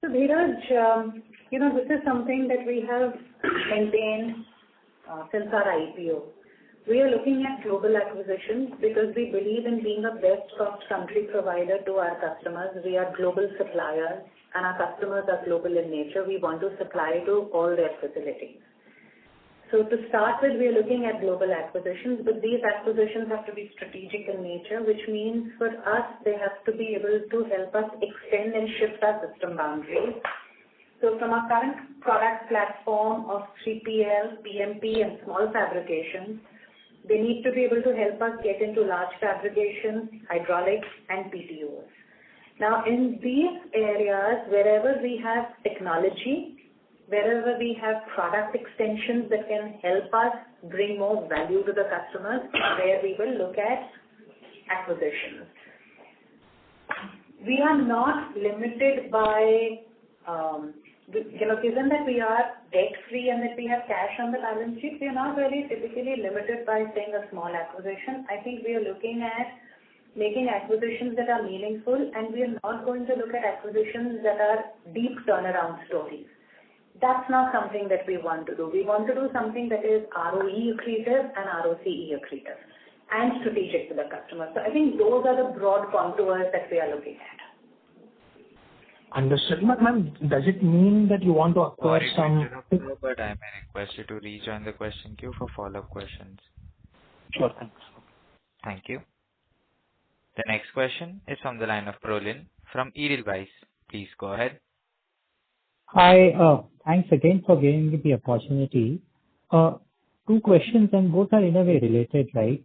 So, Dheeraj, this is something that we have maintained since our IPO. We are looking at global acquisitions because we believe in being a best cost country provider to our customers. We are global suppliers and our customers are global in nature. We want to supply to all their facilities. So to start with, we are looking at global acquisitions, but these acquisitions have to be strategic in nature, which means for us, they have to be able to help us extend and shift our system boundaries. So from our current product platform of 3PL, PMP and small fabrications, they need to be able to help us get into large fabrications, hydraulics and PTOs. Now in these areas, wherever we have technology, wherever we have product extensions that can help us bring more value to the customers, where we will look at acquisitions. We are not limited by, given that we are debt-free and that we have cash on the balance sheet, we are not really typically limited by saying a small acquisition. I think we are looking at making acquisitions that are meaningful, and we are not going to look at acquisitions that are deep turnaround stories. That's not something that we want to do. We want to do something that is ROE accretive and ROCE accretive and strategic to the customer. So I think those are the broad contours that we are looking at. Understood. Ma'am, does it mean that you want to acquire some... But I may request you to rejoin the question queue for follow-up questions. Sure, thanks. Thank you. The next question is from the line of Prolin from Edelweiss. Please go ahead. Hi, thanks again for giving me the opportunity. Two questions, and both are in a way related, right?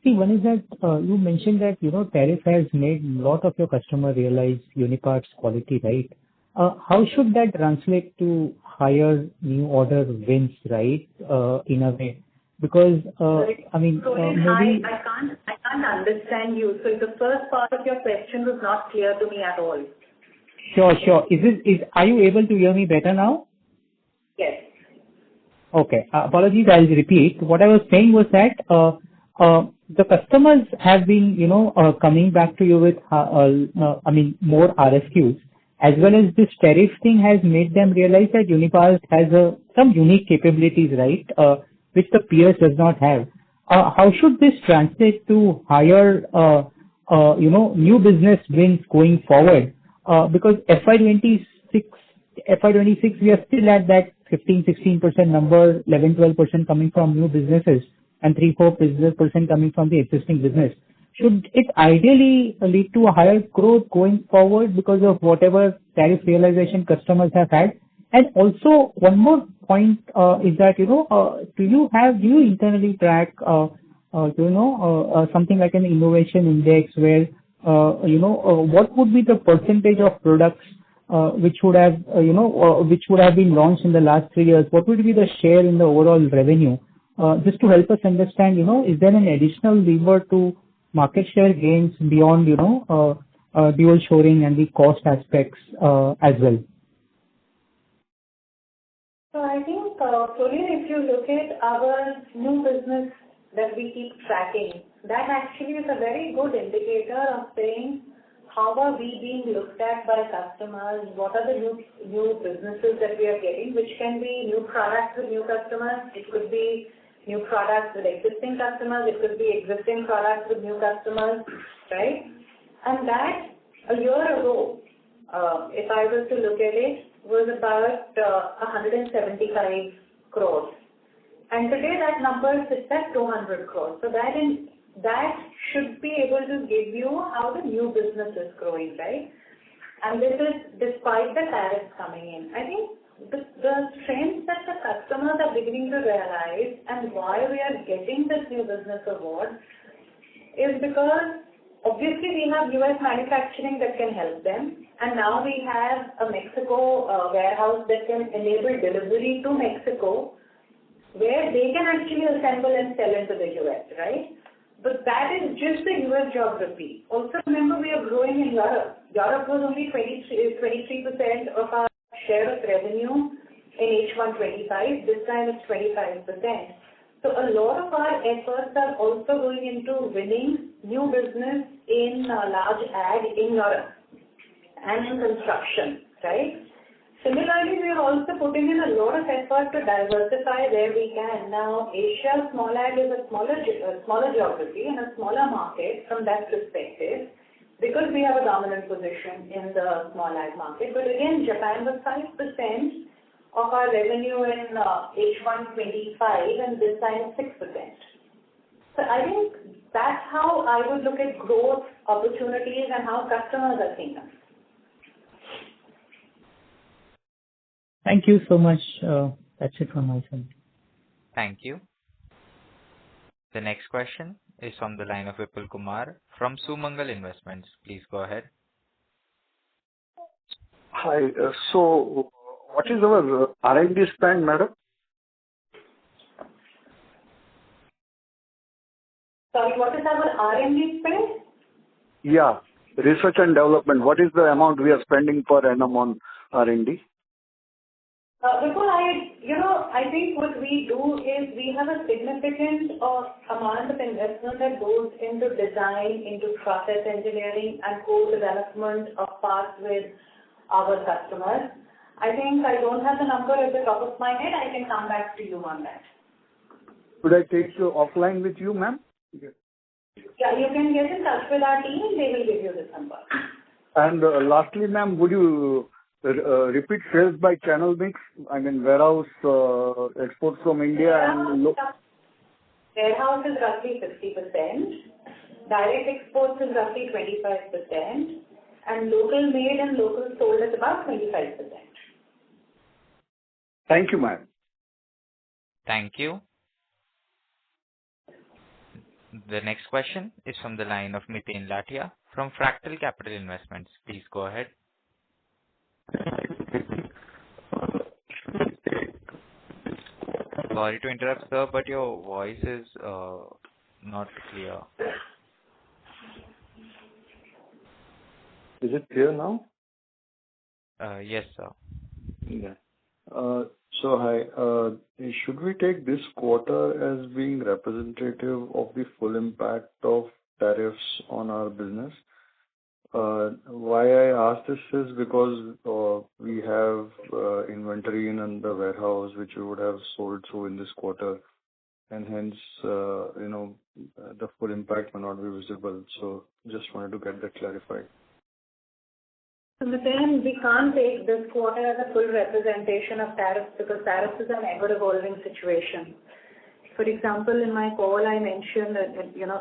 One is that you mentioned that, tariff has made a lot of your customer realize Uniparts quality, right? How should that translate to higher new order wins, right, in a way? Because, Sorry, maybe... I can't understand you. So the first part of your question was not clear to me at all. Sure. Are you able to hear me better now? Yes. Okay. Apologies, I'll repeat. What I was saying was that the customers have been, coming back to you with, more RFQs, as well as this tariff thing has made them realize that Uniparts has some unique capabilities, right, which the peers does not have. How should this translate to higher, new business wins going forward? Because FY26, we are still at that 15-16% number, 11-12% coming from new businesses, and 3-4% coming from the existing business. Should it ideally lead to a higher growth going forward because of whatever tariff realization customers have had? And also, one more point is that, do you internally track, something like an innovation index where, what would be the percentage of products which would have been launched in the last 3 years? What would be the share in the overall revenue? Just to help us understand, is there an additional lever to market share gains beyond, dual shoring and the cost aspects as well? So I think, if you look at our new business that we keep tracking, that actually is a very good indicator of saying how are we being looked at by customers, what are the new businesses that we are getting, which can be new products with new customers, it could be new products with existing customers, it could be existing products with new customers, right? And that, a year ago, if I was to look at it, was about 175 crores. And today that number sits at 200 crores. So that should be able to give you how the new business is growing, right? And this is despite the tariffs coming in. I think the strength that the customers are beginning to realize and why we are getting this new business award is because obviously we have US manufacturing that can help them, and now we have a Mexico warehouse that can enable delivery to Mexico, where they can actually assemble and sell into the US, right? But that is just the US geography. Also remember, we are growing in Europe. Europe was only 23% of our share of revenue in H125. This time it's 25%. So a lot of our efforts are also going into winning new business in large ag in Europe and in construction, right? Similarly, we are also putting in a lot of effort to diversify where we can. Now, Asia small ag is a smaller geography and a smaller market from that perspective because we have a dominant position in the small ag market. But again, Japan was 5% of our revenue in H125 and this time it's 6%. So I think that's how I would look at growth opportunities and how customers are seeing them. Thank you so much. That's it from my side. Thank you. The next question is from the line of Vipul Kumar from Sumangal Investments. Please go ahead. Hi. So, what is our R&D spend, madam? Sorry, what is our R&D spend? Yeah, research and development. What is the amount we are spending per annum on R&D? Before I think what we do is we have a significant amount of investment that goes into design, into process engineering, and co-development of parts with our customers. I think I don't have the number at the top of my head. I can come back to you on that. Could I take you offline with you, ma'am? Yeah, you can get in touch with our team and they will give you this number. And lastly, ma'am, would you repeat sales by channel mix? I mean, warehouse, exports from India and... Warehouse is roughly 50%, direct exports is roughly 25%, and local made and local sold is about 25%. Thank you, ma'am. Thank you. The next question is from the line of Miten Latia from Fractal Capital Investments. Please go ahead. Sorry to interrupt, sir, but your voice is not clear. Is it clear now? Yes, sir. Yeah. Hi. Should we take this quarter as being representative of the full impact of tariffs on our business? Why I ask this is because we have inventory in the warehouse which we would have sold through in this quarter, and hence, the full impact may not be visible. So just wanted to get that clarified. So then we can't take this quarter as a full representation of tariffs because tariffs is an ever-evolving situation. For example, in my call, I mentioned that,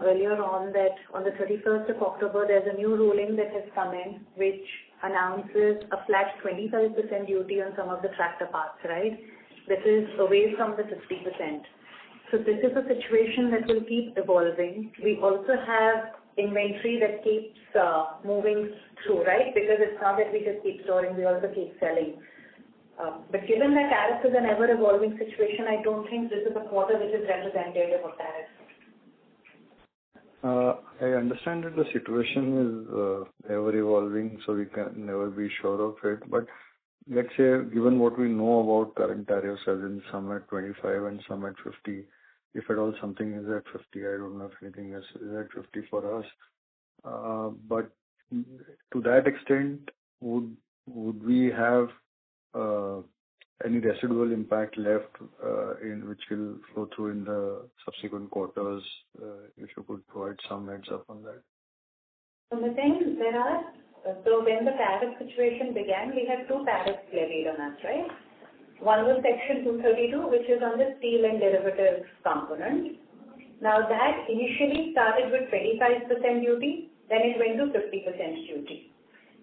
earlier on that on the 31st of October, there's a new ruling that has come in which announces a flat 25% duty on some of the tractor parts, right? This is away from the 50%. So this is a situation that will keep evolving. We also have inventory that keeps moving through, right? Because it's not that we just keep storing, we also keep selling. But given that tariff is an ever-evolving situation, I don't think this is a quarter which is representative of tariff. I understand that the situation is ever-evolving, so we can never be sure of it. But let's say, given what we know about current tariffs, as in some at 25 and some at 50, if at all something is at 50, I don't know if anything is at 50 for us. But to that extent, would we have any residual impact left in which will flow through in the subsequent quarters? If you could provide some heads up on that. So the thing so when the tariff situation began, we had two tariffs levied on us, right? One was Section 232, which is on the steel and derivatives component. Now that initially started with 25% duty, then it went to 50% duty.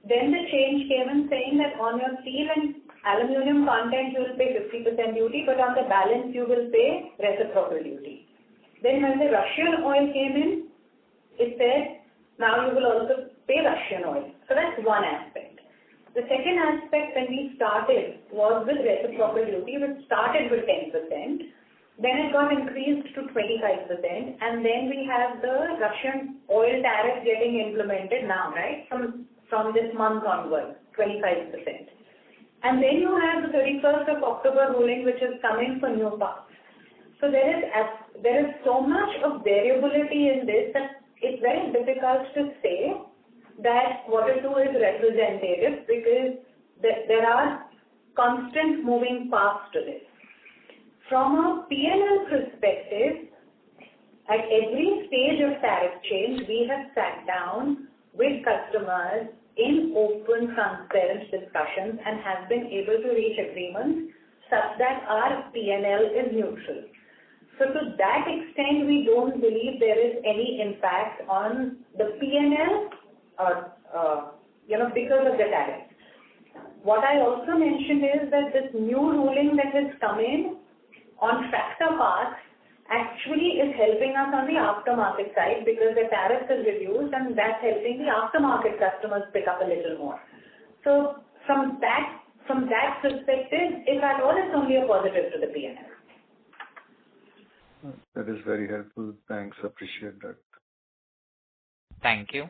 Then the change came in saying that on your steel and aluminum content you will pay 50% duty, but on the balance you will pay reciprocal duty. Then when the Russian oil came in, it said now you will also pay Russian oil. So that's one aspect. The second aspect when we started was with reciprocal duty, which started with 10%. Then it got increased to 25%, and then we have the Russian oil tariff getting implemented now, right? From this month onwards, 25%. And then you have the 31st of October ruling, which is coming for new parts. So there is so much of variability in this that it's very difficult to say that quarter two is representative because there are constant moving parts to this. From a P&L perspective, at every stage of tariff change, we have sat down with customers in open, transparent discussions and have been able to reach agreements such that our P&L is neutral. So to that extent, we don't believe there is any impact on the P&L because of the tariff. What I also mentioned is that this new ruling that has come in on tractor parts actually is helping us on the aftermarket side because the tariff is reduced and that's helping the aftermarket customers pick up a little more. So from that perspective, if at all, it's only a positive to the P&L. That is very helpful. Thanks. Appreciate that. Thank you.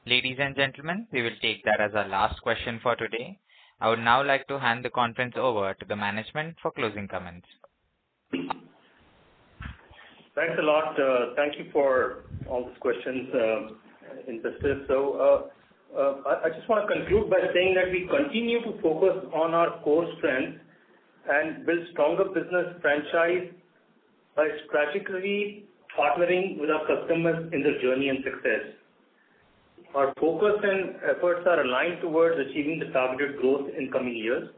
Ladies and gentlemen, we will take that as our last question for today. I would now like to hand the conference over to the management for closing comments. Thanks a lot. Thank you for all these questions, investors. So, I just want to conclude by saying that we continue to focus on our core strengths and build stronger business franchise by strategically partnering with our customers in their journey and success. Our focus and efforts are aligned towards achieving the targeted growth in coming years.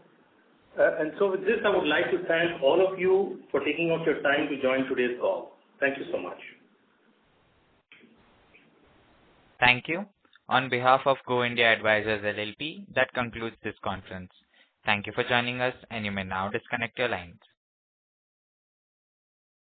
And so with this, I would like to thank all of you for taking out your time to join today's call. Thank you so much. Thank you. On behalf of Go India Advisors LLP, that concludes this conference. Thank you for joining us, and you may now disconnect your lines.